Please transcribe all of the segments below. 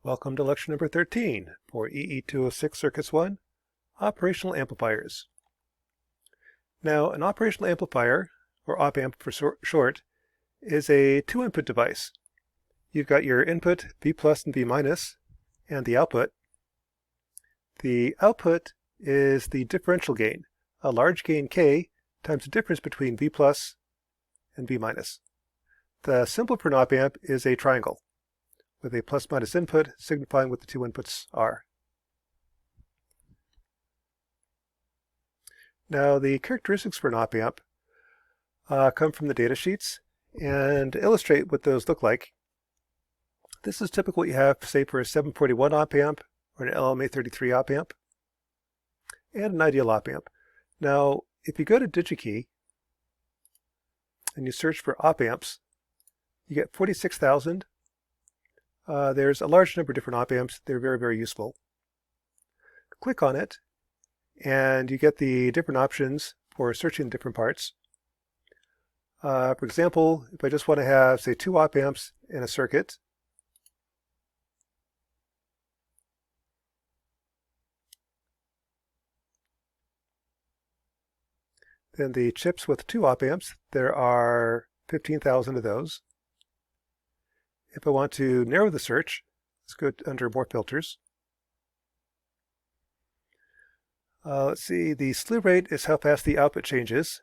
Welcome to lecture number 13 for EE206 Circuits 1, Operational Amplifiers. Now, an operational amplifier, or op amp for short, is a two-input device. You've got your input, V plus and V minus, and the output. The output is the differential gain, a large gain K times the difference between V plus and V minus. The symbol for an op amp is a triangle, with a plus-minus input signifying what the two inputs are. Now, the characteristics for an op amp come from the data sheets, and to illustrate what those look like, this is typically what you have, say, for a 741 op amp or an LM833 op amp, and an ideal op amp. Now, if you go to DigiKey and you search for op amps, you get 46,000. There's a large number of different op amps. They're very, very useful. Click on it, and you get the different options for searching different parts. For example, if I just want to have, say, 2 op amps in a circuit, then the chips with 2 op amps, there are 15,000 of those. If I want to narrow the search, let's go under More Filters. Let's see, the slew rate is how fast the output changes.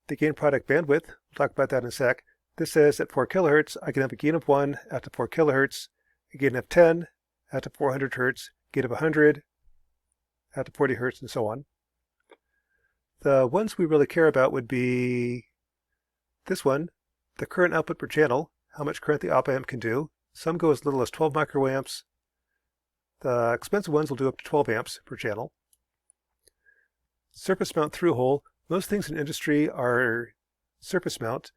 The gain product bandwidth, we'll talk about that in a sec. This says at 4 kilohertz, I can have a gain of 1 out to 4 kilohertz, a gain of 10 out to 400 hertz, gain of 100 out to 40 hertz, and so on. The ones we really care about would be this one, the current output per channel, how much current the op amp can do. Some go as little as 12 microamps. The expensive ones will do up to 12 amps per channel. Surface mount through hole. Most things in industry are surface mount.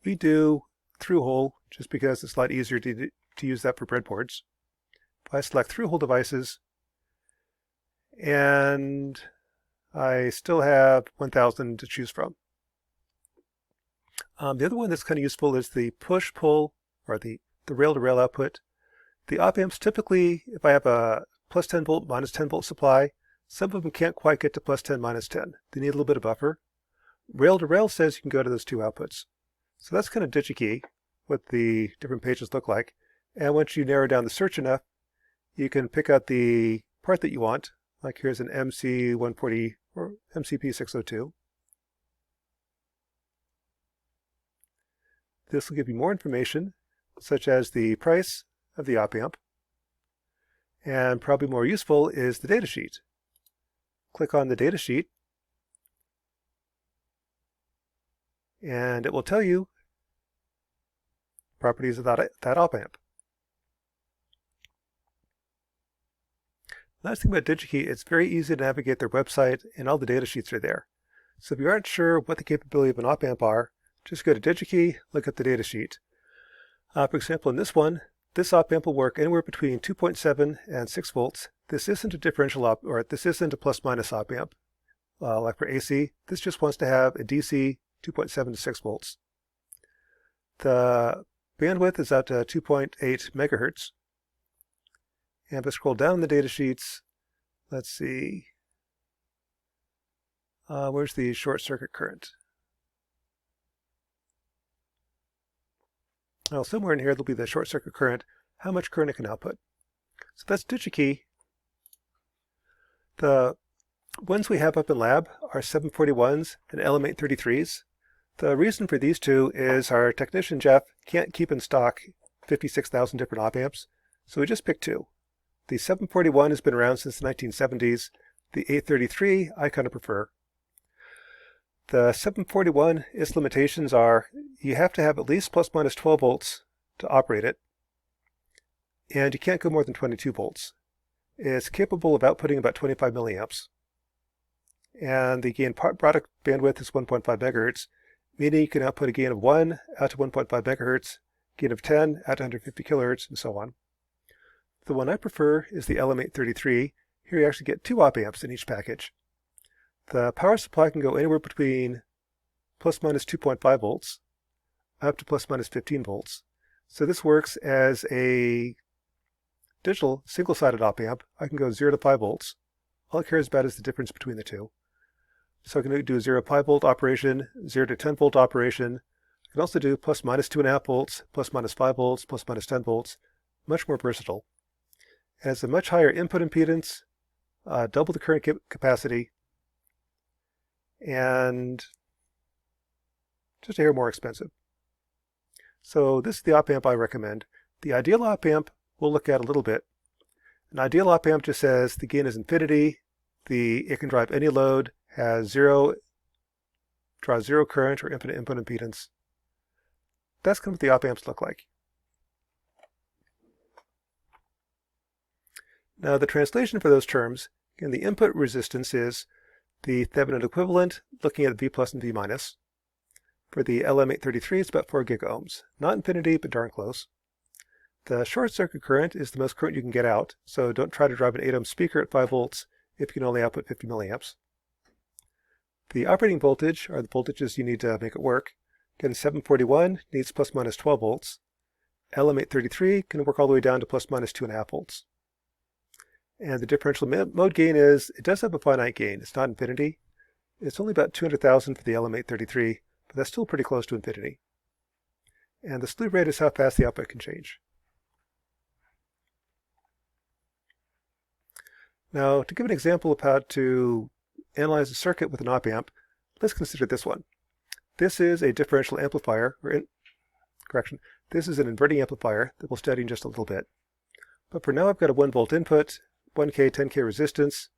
We do through hole just because it's a lot easier to use that for breadboards. If I select through hole devices, and I still have 1,000 to choose from. The other one that's kind of useful is the push-pull, or the rail-to-rail output. The op amps typically, if I have a plus 10 volt, minus 10 volt supply, some of them can't quite get to plus 10, minus 10. They need a little bit of buffer. Rail-to-rail says you can go to those two outputs. So that's kind of DigiKey, what the different pages look like. And once you narrow down the search enough, you can pick out the part that you want. Like here's an MC140 or MCP602. This will give you more information, such as the price of the op amp. And probably more useful is the data sheet. Click on the data sheet, and it will tell you properties of that op amp. Last thing about DigiKey, it's very easy to navigate their website, and all the data sheets are there. So if you aren't sure what the capability of an op amp are, just go to DigiKey, look at the data sheet. For example, in this one, this op amp will work anywhere between 2.7 and 6 volts. This isn't a differential this isn't a plus-minus op amp. Like for AC, this just wants to have a DC 2.7 to 6 volts. The bandwidth is out to 2.8 megahertz. And if I scroll down the data sheets, let's see, where's the short circuit current? Well, somewhere in here there'll be the short circuit current, how much current it can output. So that's DigiKey. The ones we have up in lab are 741s and LM833s. The reason for these two is our technician Jeff can't keep in stock 56,000 different op amps, so we just picked 2. The 741 has been around since the 1970s. The 833 I kind of prefer. The 741, its limitations are you have to have at least plus minus 12 volts to operate it, and you can't go more than 22 volts. It's capable of outputting about 25 milliamps. And the gain product bandwidth is 1.5 megahertz, meaning you can output a gain of 1 out to 1.5 megahertz, gain of 10 out to 150 kilohertz, and so on. The one I prefer is the LM833. Here you actually get 2 op amps in each package. The power supply can go anywhere between plus minus 2.5 volts up to plus minus 15 volts. So this works as a digital single-sided op amp, I can go 0 to 5 volts. All it cares about is the difference between the two. So I can do a 0 to 5 volt operation, 0 to 10 volt operation. I can also do plus minus 2.5 volts, plus minus 5 volts, plus minus 10 volts. Much more versatile. It has a much higher input impedance, double the current capacity, and just a hair more expensive. So this is the op amp I recommend. The ideal op amp we'll look at a little bit. An ideal op amp just says the gain is infinity, it can drive any load, draws zero current or infinite input impedance. That's kind of what the op amps look like. Now the translation for those terms, again, the input resistance is the Thevenin equivalent, looking at V plus and V minus. For the LM833, it's about 4 gigaohms. Not infinity, but darn close. The short circuit current is the most current you can get out, so don't try to drive an 8 ohm speaker at 5 volts if you can only output 50 milliamps. The operating voltage are the voltages you need to make it work. Again, 741 needs plus minus 12 volts. LM833 can work all the way down to plus minus 2.5 volts. And the differential mode gain is, it does have a finite gain. It's not infinity. It's only about 200,000 for the LM833, but that's still pretty close to infinity. And the slew rate is how fast the output can change. Now, to give an example of how to analyze a circuit with an op amp, let's consider this one. This is a differential amplifier, this is an inverting amplifier that we'll study in just a little bit. But for now, I've got a 1 volt input, 1K, 10K resistance,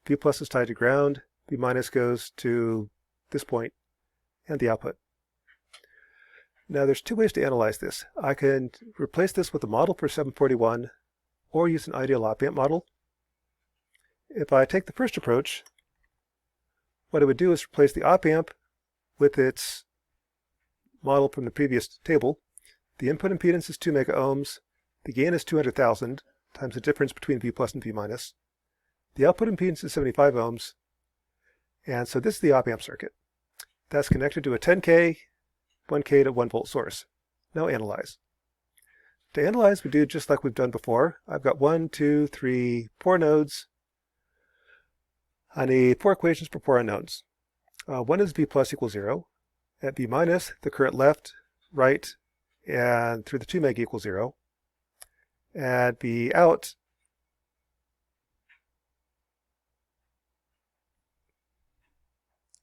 V plus is tied to ground, V minus goes to this point, and the output. Now there's two ways to analyze this. I can replace this with a model for 741 or use an ideal op amp model. If I take the first approach, what I would do is replace the op amp with its model from the previous table. The input impedance is 2 mega ohms. The gain is 200,000 times the difference between V plus and V minus. The output impedance is 75 ohms. And so this is the op amp circuit. That's connected to a 10K, 1K to 1 volt source. Now analyze. To analyze, we do just like we've done before. I've got 1, 2, 3, 4 nodes. I need 4 equations for 4 unknowns. One is V plus equals 0. At V minus, the current left, right, and through the 2 meg equals 0. At V out,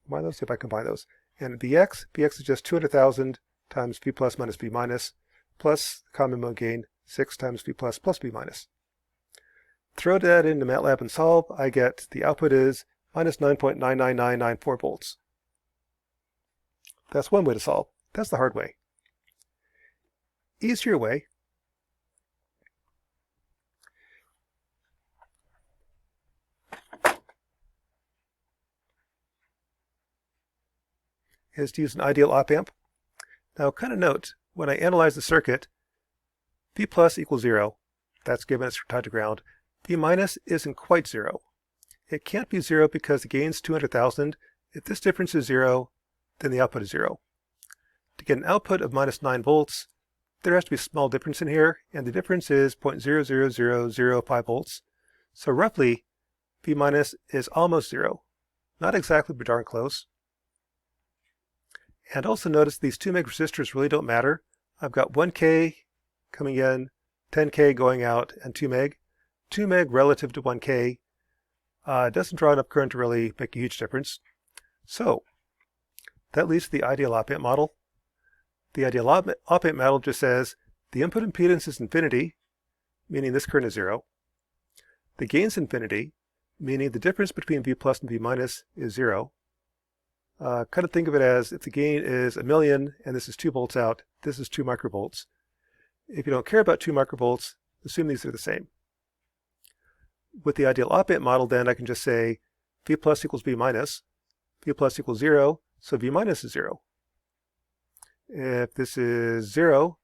combine those, see if I combine those. And at Vx is just 200,000 times V plus minus V minus, plus common mode gain, 6 times V plus V minus. Throw that into MATLAB and solve, I get the output is minus 9.99994 volts. That's one way to solve. That's the hard way. Easier way is to use an ideal op amp. Now kind of note, when I analyze the circuit, V plus equals 0. That's given it's tied to ground. V minus isn't quite 0. It can't be 0 because the gain's 200,000. If this difference is 0, then the output is 0. To get an output of minus 9 volts, there has to be a small difference in here, and the difference is 0.00005 volts. So roughly, V minus is almost 0. Not exactly, but darn close. And also notice these 2 meg resistors really don't matter. I've got 1K coming in, 10K going out, and 2 meg. 2 meg relative to 1K doesn't draw enough current to really make a huge difference. So that leads to the ideal op amp model. The ideal op amp model just says the input impedance is infinity, meaning this current is 0. The gain's infinity, meaning the difference between V plus and V minus is 0. Kind of think of it as if the gain is 1,000,000 and this is 2 volts out, this is 2 microvolts. If you don't care about 2 microvolts, assume these are the same. With the ideal op amp model, then I can just say V plus equals V minus, V plus equals 0, so V minus is 0. If this is 0,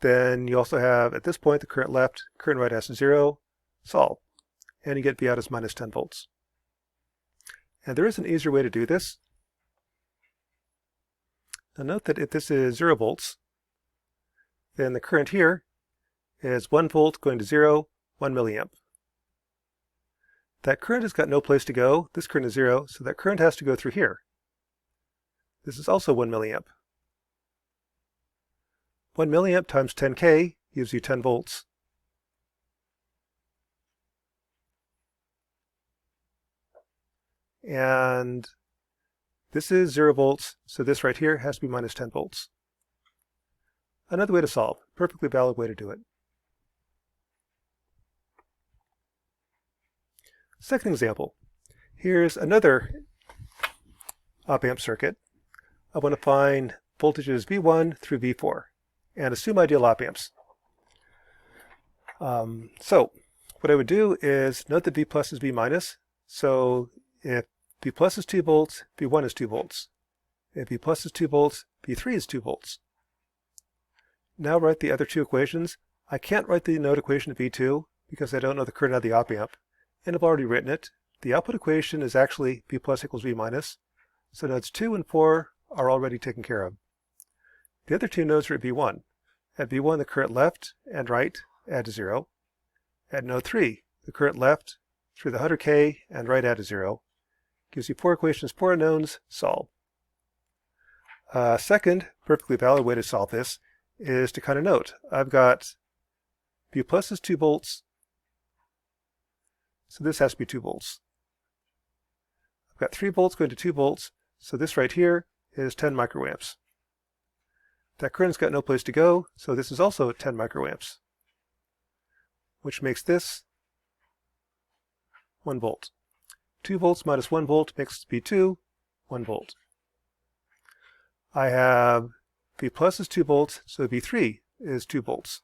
then you also have, at this point, the current left, current right has 0, solve. And you get V out as minus 10 volts. And there is an easier way to do this. Now note that if this is 0 volts, then the current here is 1 volt going to 0, 1 milliamp. That current has got no place to go. This current is 0, so that current has to go through here. This is also 1 milliamp. 1 milliamp times 10K gives you 10 volts. And this is 0 volts, so this right here has to be minus 10 volts. Another way to solve, perfectly valid way to do it. Second example, here's another op amp circuit. I want to find voltages V1 through V4 and assume ideal op amps. So what I would do is note that V plus is V minus. So if V plus is 2 volts, V1 is 2 volts. If V plus is 2 volts, V3 is 2 volts. Now write the other two equations. I can't write the node equation of V2 because I don't know the current out of the op amp, and I've already written it. The output equation is actually V plus equals V minus, so nodes 2 and 4 are already taken care of. The other two nodes are at V1. At V1, the current left and right add to 0. At node 3, the current left through the 100K and right add to 0. Gives you 4 equations, 4 unknowns, solve. Second, perfectly valid way to solve this is to kind of note, I've got V plus is 2 volts, so this has to be 2 volts. I've got 3 volts going to 2 volts, so this right here is 10 microamps. That current's got no place to go, so this is also 10 microamps, which makes this 1 volt. 2 volts minus 1 volt makes V2, 1 volt. I have V plus is 2 volts, so V3 is 2 volts.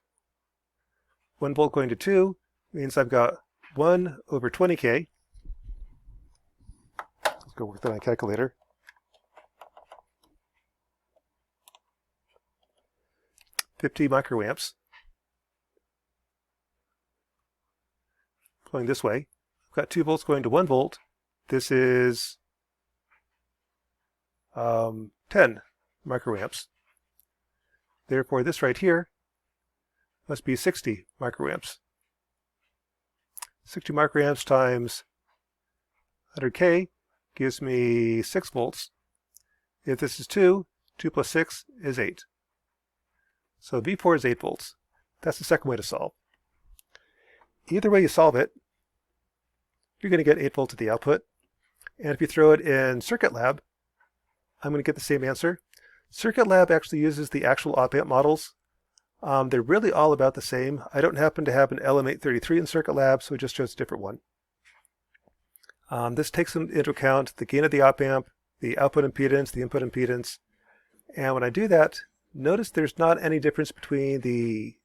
1 volt going to 2 means I've got 1 over 20K. Let's go work that on a calculator. $50 microamps. Going this way. I've got 2 volts going to 1 volt. This is 10 microamps. Therefore, this right here must be 60 microamps. 60 microamps times 100K gives me 6 volts. If this is 2, 2 plus 6 is 8. So V4 is 8 volts. That's the second way to solve. Either way you solve it, you're going to get 8 volts at the output. And if you throw it in Circuit Lab, I'm going to get the same answer. Circuit Lab actually uses the actual op amp models. They're really all about the same. I don't happen to have an LM833 in Circuit Lab, so I just chose a different one. This takes into account the gain of the op amp, the output impedance, the input impedance. And when I do that, notice there's not any difference between the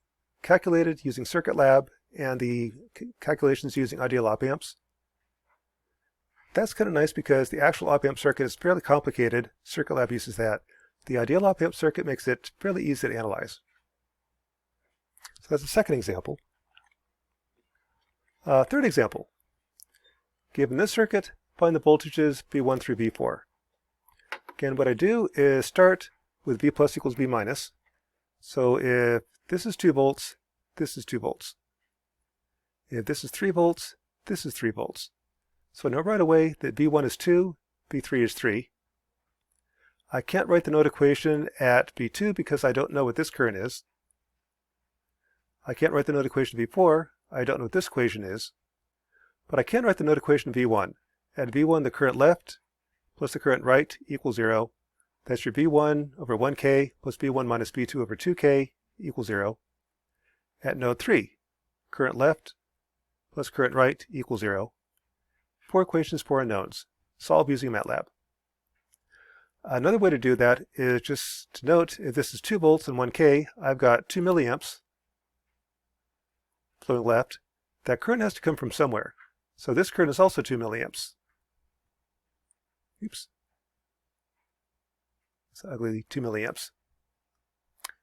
calculated using Circuit Lab and the calculations using ideal op amps. That's kind of nice because the actual op amp circuit is fairly complicated. Circuit Lab uses that. The ideal op amp circuit makes it fairly easy to analyze. So that's the second example. Third example. Given this circuit, find the voltages V1 through V4. Again, what I do is start with V plus equals V minus. So if this is 2 volts, this is 2 volts. If this is 3 volts, this is 3 volts. So I know right away that V1 is 2, V3 is 3. I can't write the node equation at V2 because I don't know what this current is. I can't write the node equation of V4. I don't know what this equation is. But I can write the node equation of V1. At V1, the current left plus the current right equals 0. That's your V1 over 1K plus V1 minus V2 over 2K equals 0. At node 3, current left plus current right equals 0. 4 equations, 4 unknowns. Solve using MATLAB. Another way to do that is just to note if this is 2 volts and 1K, I've got 2 milliamps flowing left. That current has to come from somewhere. So this current is also 2 milliamps. Oops. It's ugly 2 milliamps.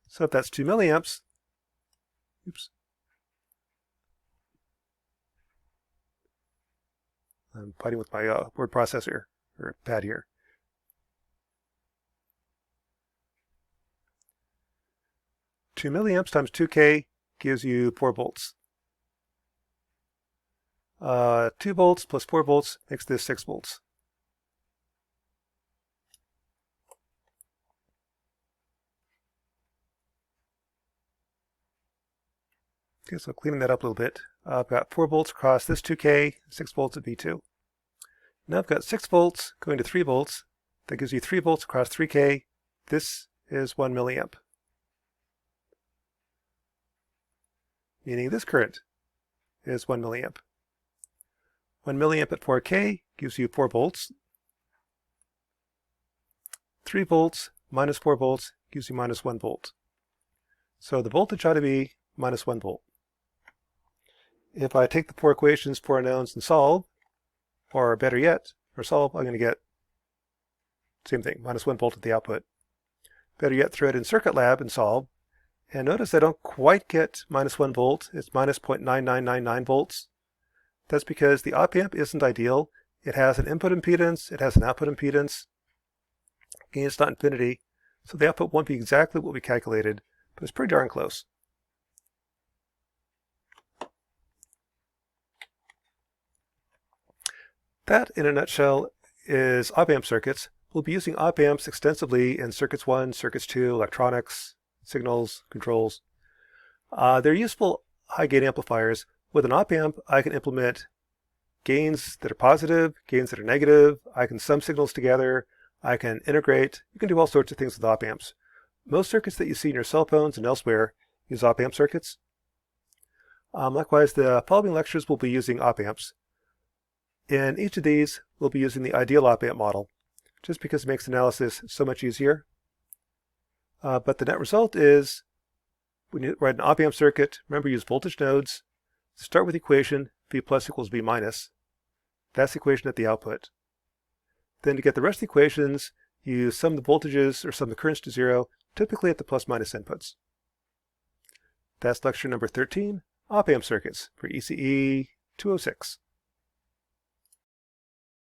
So if that's 2 milliamps, oops. I'm fighting with my word processor, or pad here. Two milliamps times 2K gives you 4 volts. 2 volts plus 4 volts makes this 6 volts. Okay, so cleaning that up a little bit. I've got 4 volts across this 2K, 6 volts at V2. Now I've got 6 volts going to 3 volts. That gives you 3 volts across 3K. This is 1 milliamp. Meaning this current is 1 milliamp. 1 milliamp at 4K gives you 4 volts. 3 volts minus 4 volts gives you minus 1 volt. So the voltage ought to be minus 1 volt. If I take the 4 equations, 4 unknowns, and solve, or better yet, for solve, I'm going to get same thing, minus 1 volt at the output. Better yet, throw it in Circuit Lab and solve. And notice I don't quite get minus 1 volt. It's minus 0.9999 volts. That's because the op amp isn't ideal. It has an input impedance. It has an output impedance. Gain is not infinity. So the output won't be exactly what we calculated, but it's pretty darn close. That, in a nutshell, is op amp circuits. We'll be using op amps extensively in circuits 1, circuits 2, electronics, signals, controls. They're useful high-gain amplifiers. With an op amp, I can implement gains that are positive, gains that are negative. I can sum signals together. I can integrate. You can do all sorts of things with op amps. Most circuits that you see in your cell phones and elsewhere use op amp circuits. Likewise, the following lectures will be using op amps. In each of these, we'll be using the ideal op amp model, just because it makes analysis so much easier. But the net result is, when you write an op amp circuit, remember use voltage nodes. Start with the equation V plus equals V minus. That's the equation at the output. Then to get the rest of the equations, you sum the voltages or sum the currents to 0, typically at the plus minus inputs. That's lecture number 13, Op Amp Circuits for ECE 206.